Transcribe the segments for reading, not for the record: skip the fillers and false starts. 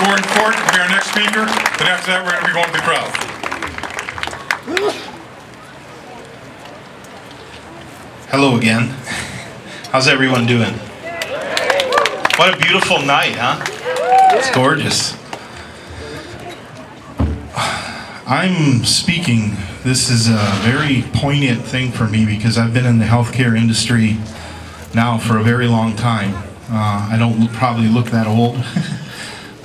Gordon Fort will be our next speaker. Then after that, we're going to be going to the crowd. Hello again. How's everyone doing? What a beautiful night, huh? It's gorgeous. I'm speaking. This is a very poignant thing for me because I've been in the healthcare industry now for a very long time. I don't probably look that old.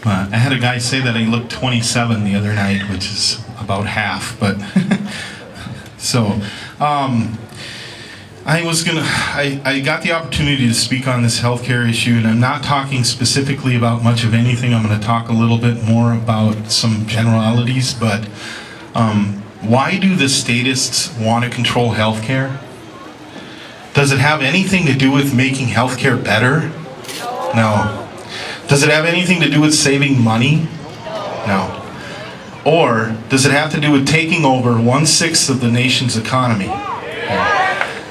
I had a guy say that I looked 27 the other night, which is about half. But so I got the opportunity to speak on this healthcare issue, and I'm not talking specifically about much of anything. I'm going to talk a little bit more about some generalities. But why do the statists want to control healthcare? Does it have anything to do with making healthcare better? No. Does it have anything to do with saving money? No. Or does it have to do with taking over 1/6 of the nation's economy?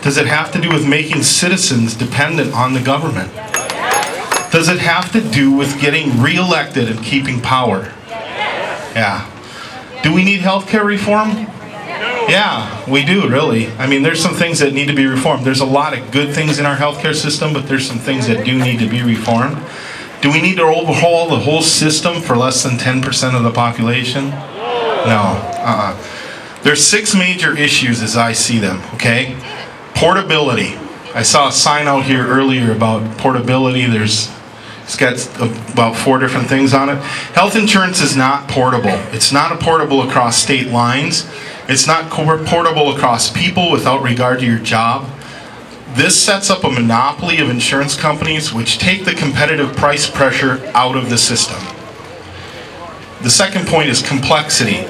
Does it have to do with making citizens dependent on the government? Does it have to do with getting reelected and keeping power? Yeah. Do we need healthcare reform? Yeah, we do, really. I mean, there's some things that need to be reformed. There's a lot of good things in our healthcare system, but there's some things that do need to be reformed. Do we need to overhaul the whole system for less than 10% of the population? No. There's 6 major issues as I see them, okay? Portability. I saw a sign out here earlier about portability. It's got about 4 different things on it. Health insurance is not portable. It's not portable across state lines. It's not portable across people without regard to your job. This sets up a monopoly of insurance companies which take the competitive price pressure out of the system. The second point is complexity.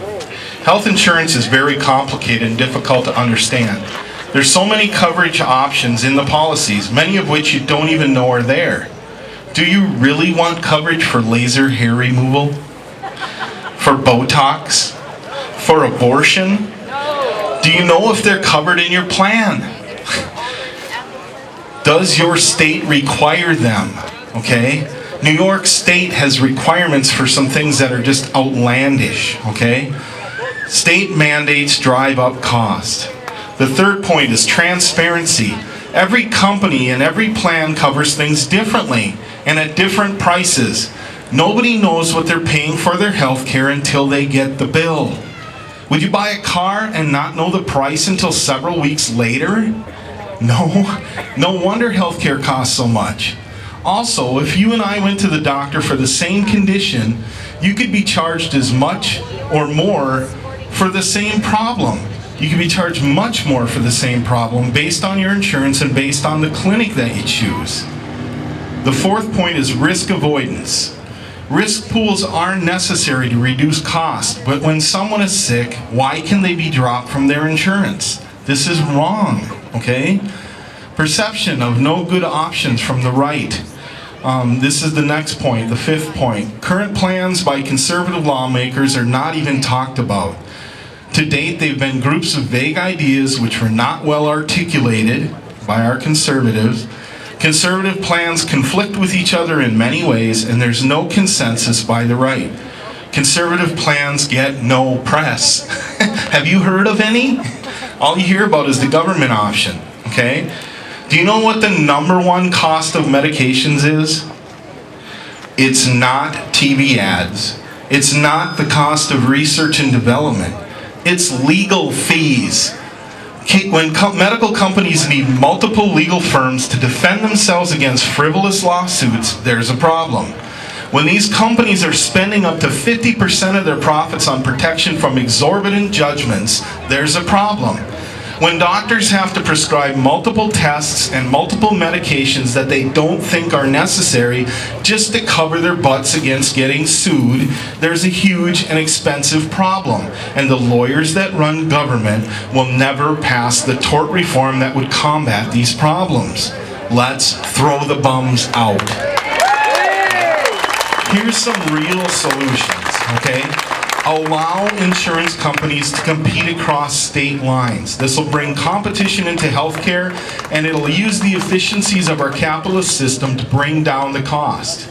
Health insurance is very complicated and difficult to understand. There's so many coverage options in the policies, many of which you don't even know are there. Do you really want coverage for laser hair removal? For Botox? For abortion? Do you know if they're covered in your plan? Does your state require them? Okay? New York State has requirements for some things that are just outlandish. Okay? State mandates drive up cost. The third point is transparency. Every company and every plan covers things differently and at different prices. Nobody knows what they're paying for their health care until they get the bill. Would you buy a car and not know the price until several weeks later? No. No wonder healthcare costs so much. Also, if you and I went to the doctor for the same condition, you could be charged as much or more for the same problem. You could be charged much more for the same problem based on your insurance and based on the clinic that you choose. The fourth point is risk avoidance. Risk pools are necessary to reduce cost, but when someone is sick, why can they be dropped from their insurance? This is wrong, okay? Perception of no good options from the right. This is the next point, the fifth point. Current plans by conservative lawmakers are not even talked about. To date, they've been groups of vague ideas which were not well articulated by our conservatives. Conservative plans conflict with each other in many ways, and there's no consensus by the right. Conservative plans get no press. Have you heard of any? All you hear about is the government option, okay? Do you know what the #1 cost of medications is? It's not TV ads. It's not the cost of research and development. It's legal fees. When medical companies need multiple legal firms to defend themselves against frivolous lawsuits, there's a problem. When these companies are spending up to 50% of their profits on protection from exorbitant judgments, there's a problem. When doctors have to prescribe multiple tests and multiple medications that they don't think are necessary just to cover their butts against getting sued, there's a huge and expensive problem. And the lawyers that run government will never pass the tort reform that would combat these problems. Let's throw the bums out. Here's some real solutions, okay? Allow insurance companies to compete across state lines. This will bring competition into healthcare, and it'll use the efficiencies of our capitalist system to bring down the cost.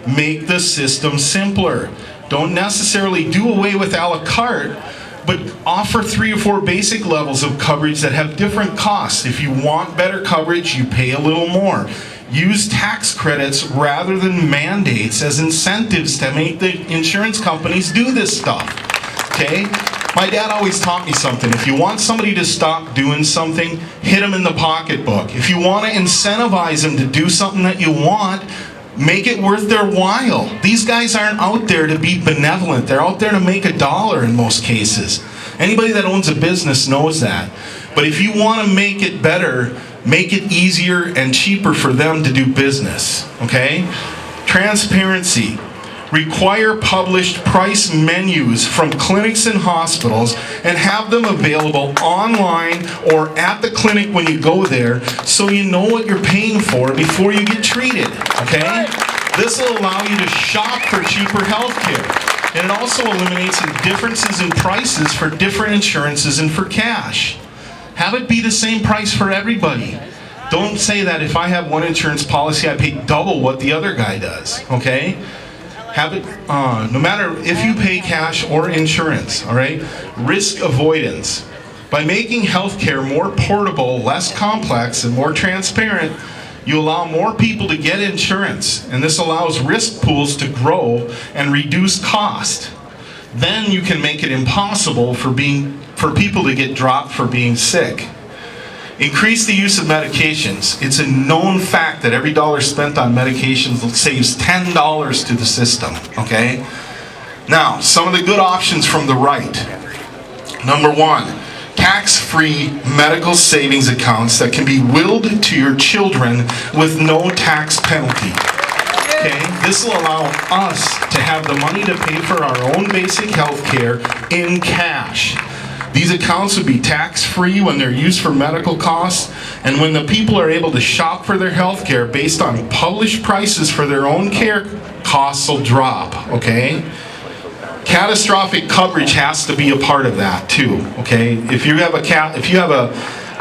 Make the system simpler. Don't necessarily do away with a la carte, but offer 3 or 4 basic levels of coverage that have different costs. If you want better coverage, you pay a little more. Use tax credits rather than mandates as incentives to make the insurance companies do this stuff, okay? My dad always taught me something. If you want somebody to stop doing something, hit them in the pocketbook. If you want to incentivize them to do something that you want, make it worth their while. These guys aren't out there to be benevolent. They're out there to make a dollar in most cases. Anybody that owns a business knows that. But if you want to make it better, make it easier and cheaper for them to do business, okay? Transparency. Require published price menus from clinics and hospitals and have them available online or at the clinic when you go there so you know what you're paying for before you get treated, okay? This will allow you to shop for cheaper health care. And it also eliminates the differences in prices for different insurances and for cash. Have it be the same price for everybody. Don't say that if I have one insurance policy, I pay double what the other guy does, okay? Have it, no matter if you pay cash or insurance, all right? Risk avoidance. By making healthcare more portable, less complex, and more transparent, you allow more people to get insurance, and this allows risk pools to grow and reduce cost. Then you can make it impossible for people to get dropped for being sick. Increase the use of medications. It's a known fact that every dollar spent on medications saves $10 to the system, okay? Now, some of the good options from the right. Number 1, tax-free medical savings accounts that can be willed to your children with no tax penalty. Okay? This will allow us to have the money to pay for our own basic health care in cash. These accounts would be tax-free when they're used for medical costs, and when the people are able to shop for their health care based on published prices for their own care, costs will drop, okay? Catastrophic coverage has to be a part of that too, okay? If you have a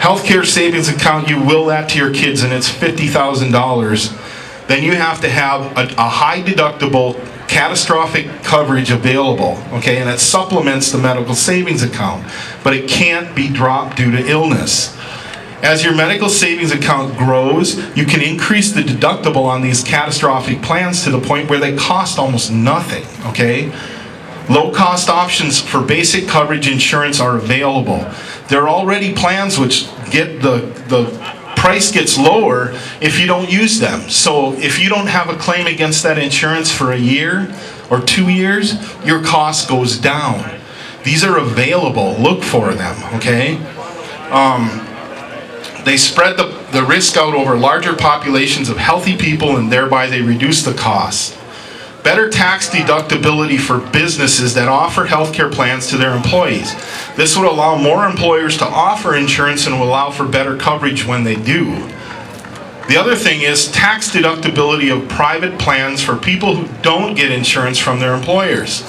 healthcare savings account, you will that to your kids and it's $50,000, then you have to have a high deductible catastrophic coverage available, okay, and it supplements the medical savings account, but it can't be dropped due to illness. As your medical savings account grows, you can increase the deductible on these catastrophic plans to the point where they cost almost nothing, okay? Low-cost options for basic coverage insurance are available. There are already plans which get the price gets lower if you don't use them. So if you don't have a claim against that insurance for a year or 2 years, your cost goes down. These are available. Look for them, okay? They spread the risk out over larger populations of healthy people, and thereby they reduce the cost. Better tax deductibility for businesses that offer healthcare plans to their employees. This would allow more employers to offer insurance and will allow for better coverage when they do. The other thing is tax deductibility of private plans for people who don't get insurance from their employers.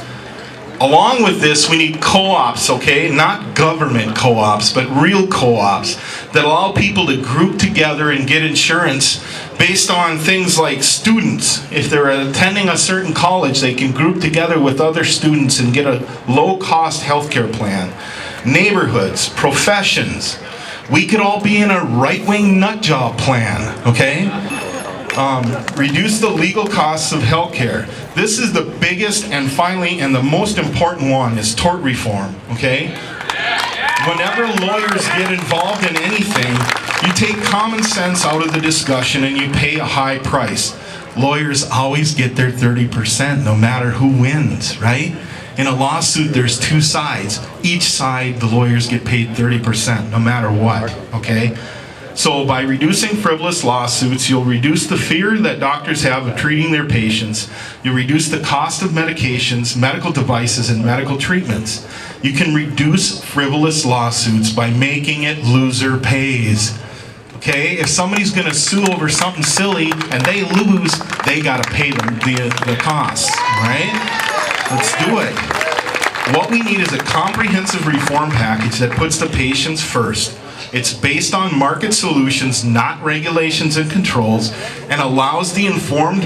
Along with this, we need co-ops, okay? Not government co-ops, but real co-ops that allow people to group together and get insurance based on things like students. If they're attending a certain college, they can group together with other students and get a low-cost healthcare plan. Neighborhoods, professions. We could all be in a right-wing nut job plan, okay? Reduce the legal costs of healthcare. This is the biggest and finally and the most important one is tort reform, okay? Whenever lawyers get involved in anything, you take common sense out of the discussion and you pay a high price. Lawyers always get their 30% no matter who wins, right? In a lawsuit, there's 2 sides. Each side, the lawyers get paid 30% no matter what, okay? So by reducing frivolous lawsuits, you'll reduce the fear that doctors have of treating their patients. You'll reduce the cost of medications, medical devices, and medical treatments. You can reduce frivolous lawsuits by making it loser pays. Okay? If somebody's going to sue over something silly and they lose, they got to pay them the costs, right? Let's do it. What we need is a comprehensive reform package that puts the patients first. It's based on market solutions, not regulations and controls, and allows the informed